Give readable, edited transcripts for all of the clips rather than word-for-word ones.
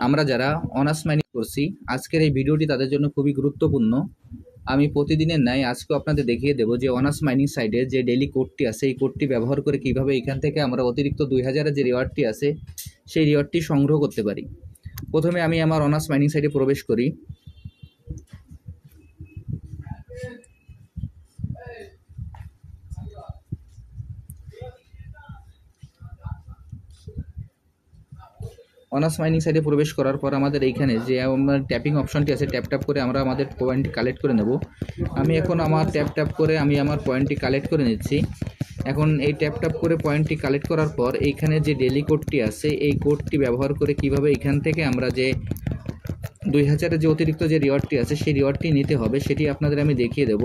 আমরা যারা honours mining করছি, আজকের এই ভিডিওটি তাদের জন্য খুবই গুরুত্বপূর্ণ। আমি প্রতিদিনের ন্যায় আজকেও আপনাদের দেখিয়ে দেবো যে অনার্স মাইনিং সাইডে যে ডেইলি কোডটি আছে, এই কোডটি ব্যবহার করে কিভাবে এখান থেকে আমরা অতিরিক্ত 2000-এর যে রিওয়ার্ডটি আছে সেই রিওয়ার্ডটি সংগ্রহ করতে পারি। প্রথমে আমি আমার অনার্স মাইনিং সাইডে প্রবেশ করি। অনার্স মাইনিং সাইডে প্রবেশ করার পর আমাদের এইখানে যে আমার ট্যাপিং অপশনটি আছে, ট্যাপ করে আমরা আমাদের পয়েন্টটি কালেক্ট করে নেব। আমি এখন আমার ট্যাপ করে আমি আমার পয়েন্টটি কালেক্ট করে নিচ্ছি। এখন এই ট্যাপ করে পয়েন্টটি কালেক্ট করার পর এইখানে যে ডেইলি কোডটি আছে, এই কোডটি ব্যবহার করে কিভাবে এখান থেকে আমরা যে 2000-এর যে অতিরিক্ত যে রিওয়ার্ডটি আছে সেই রিওয়ার্ডটি নিতে হবে সেটি আপনাদের আমি দেখিয়ে দেব।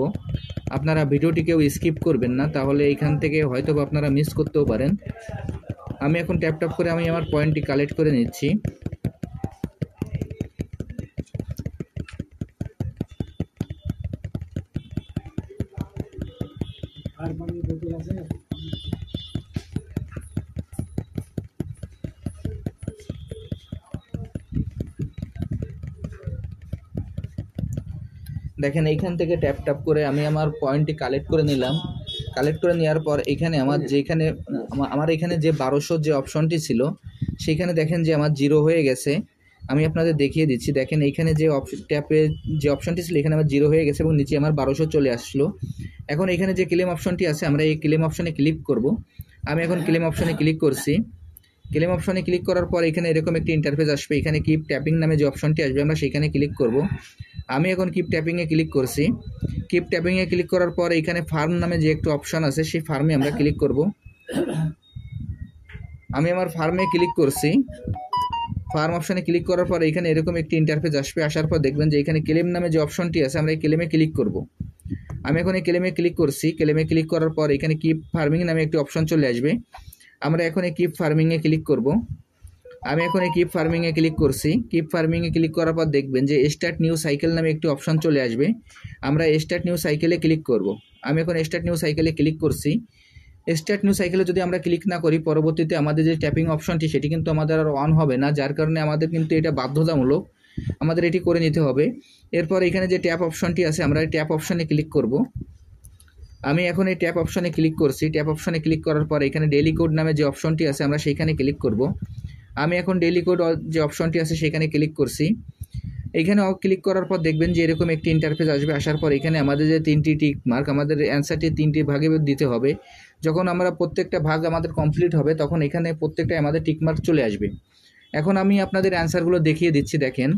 আপনারা ভিডিওটি কেউ স্কিপ করবেন না, তাহলে এইখান থেকে হয়তো আপনারা মিস করতেও পারেন। আমি এখন ট্যাপ করে আমি আমার পয়েন্টটি কালেক্ট করে নিচ্ছি। দেখেন এইখান থেকে ট্যাপ করে আমি আমার পয়েন্টটি কালেক্ট করে নিলাম। কালেক্ট করে নেওয়ার পর এখানে আমার এখানে যে 1200 যে অপশনটি ছিল সেইখানে দেখেন যে আমার 0 হয়ে গেছে। আমি আপনাদের দেখিয়ে দিচ্ছি। দেখেন এইখানে যে ট্যাপে যে অপশনটি ছিল এখানে আমার 0 হয়ে গেছে এবং নিচে আমার 1200 চলে আসলো। এখন এখানে যে ক্লেম অপশনটি আছে আমরা এই ক্লেম অপশনে ক্লিক করব। আমি এখন ক্লেম অপশনে ক্লিক করছি। ক্লেম অপশনে ক্লিক করার পর এখানে এরকম একটি ইন্টারফেস আসবে। এখানে কিপ ট্যাপিং নামে যে অপশনটি আসবে আমরা সেখানে ক্লিক করব। আমি এখন কিপ ট্যাপিংয়ে ক্লিক করছি। কিপ ট্যাপিংয়ে ক্লিক করার পর এখানে ফার্ম নামে যে একটু অপশন আছে সেই ফার্মে আমরা ক্লিক করব। আমি আমার ফার্মে ক্লিক করছি। ফার্ম অপশনে ক্লিক করার পর এখানে এরকম একটি ইন্টারফেস আসবে। আসার পর দেখবেন যে এখানে ক্লেম নামে যে অপশনটি আছে আমরা এই ক্লেমে ক্লিক করব। আমি এখন এই ক্লেমে ক্লিক করছি। ক্লেমে ক্লিক করার পর এখানে কিপ ফার্মিং নামে একটি অপশন চলে আসবে। আমরা এখন এই কিপ ফার্মিংয়ে ক্লিক করব। আমি এখন এই কিপ ফার্মিংয়ে ক্লিক করছি। কিপ ফার্মিংয়ে ক্লিক করার পর দেখবেন যে স্টার্ট নিউ সাইকেল নামে একটি অপশন চলে আসবে। আমরা স্টার্ট নিউ সাইকেলে ক্লিক করব। আমি এখন স্টার্ট নিউ সাইকেলে ক্লিক করছি। স্টার্ট নিউ সাইকেলে যদি আমরা ক্লিক না করি পরবর্তীতে আমাদের যে ট্যাপিং অপশনটি সেটি কিন্তু আমাদের আর অন হবে না, যার কারণে আমাদের কিন্তু এটা বাধ্যতামূলক, আমাদের এটি করে নিতে হবে। এরপর এখানে যে ট্যাপ অপশনটি আছে আমরা এই ট্যাপ অপশনে ক্লিক করব। আমি এখন এই ট্যাপ অপশনে ক্লিক করছি। ট্যাপ অপশনে ক্লিক করার পর এখানে ডেইলি কোড নামে যে অপশনটি আছে আমরা সেইখানে ক্লিক করব। আমি এখন ডেইলি কোড যে অপশনটি আছে সেখানে ক্লিক করছি। এইখানে ক্লিক করার পর দেখবেন যে এরকম একটি ইন্টারফেস আসবে। আসার পর এখানে আমাদের যে 3টি টিক মার্ক, আমাদের অ্যান্সারটি 3টি ভাগে দিতে হবে। যখন আমরা প্রত্যেকটা ভাগ আমাদের কমপ্লিট হবে তখন এখানে প্রত্যেকটাই আমাদের টিক মার্ক চলে আসবে। এখন আমি আপনাদের অ্যান্সারগুলো দেখিয়ে দিচ্ছি। দেখেন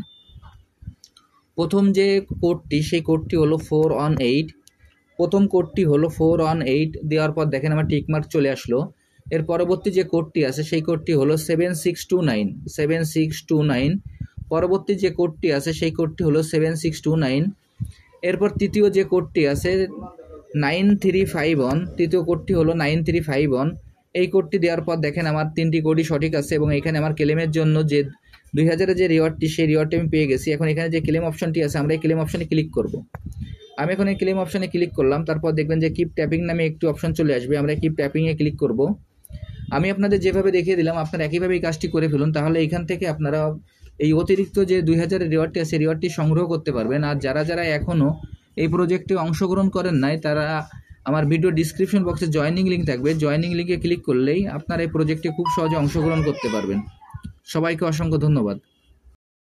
প্রথম যে কোডটি সেই কোডটি হলো 418। প্রথম কোডটি হলো 418 দেওয়ার পর দেখেন আমার টিক মার্ক চলে আসলো। এর পরবর্তী যে কোডটি আছে সেই কোডটি হলো 7629। পরবর্তী যে কোডটি আছে সেই কোডটি হলো 7629। এরপর তৃতীয় যে কোডটি আছে 9351, তৃতীয় কোডটি হলো 9351। এই কোডটি দেওয়ার পর দেখেন আমার 3টি কোডই সঠিক আছে এবং এখানে আমার ক্লেমের জন্য যে 2000-এর যে রিওয়ার্ডটি সেই রিওয়ার্ডটি আমি পেয়ে গেছি। এখন এখানে যে ক্লেম অপশনটি আছে আমরা এই ক্লেম অপশনে ক্লিক করব। আমি এখন এই ক্লেম অপশনে ক্লিক করলাম। তারপর দেখবেন যে কিপ ট্যাপিং নামে একটি অপশন চলে আসবে। আমরা কিপ ট্যাপিংয়ে ক্লিক করব। আমি আপনাদের যেভাবে দেখিয়ে দিলাম আপনারা একইভাবে এই কাজটি করে ফেলুন, তাহলে এখান থেকে আপনারা এই অতিরিক্ত যে 2000-এর রিওয়ার্ডটি আছে রিওয়ার্ডটি সংগ্রহ করতে পারবেন। আর যারা এখনও এই প্রজেক্টে অংশগ্রহণ করেন নাই তারা আমার ভিডিও ডিসক্রিপশন বক্সে জয়েনিং লিঙ্ক থাকবে, জয়েনিং লিঙ্কে ক্লিক করলেই আপনারা এই প্রজেক্টে খুব সহজে অংশগ্রহণ করতে পারবেন। সবাইকে অসংখ্য ধন্যবাদ।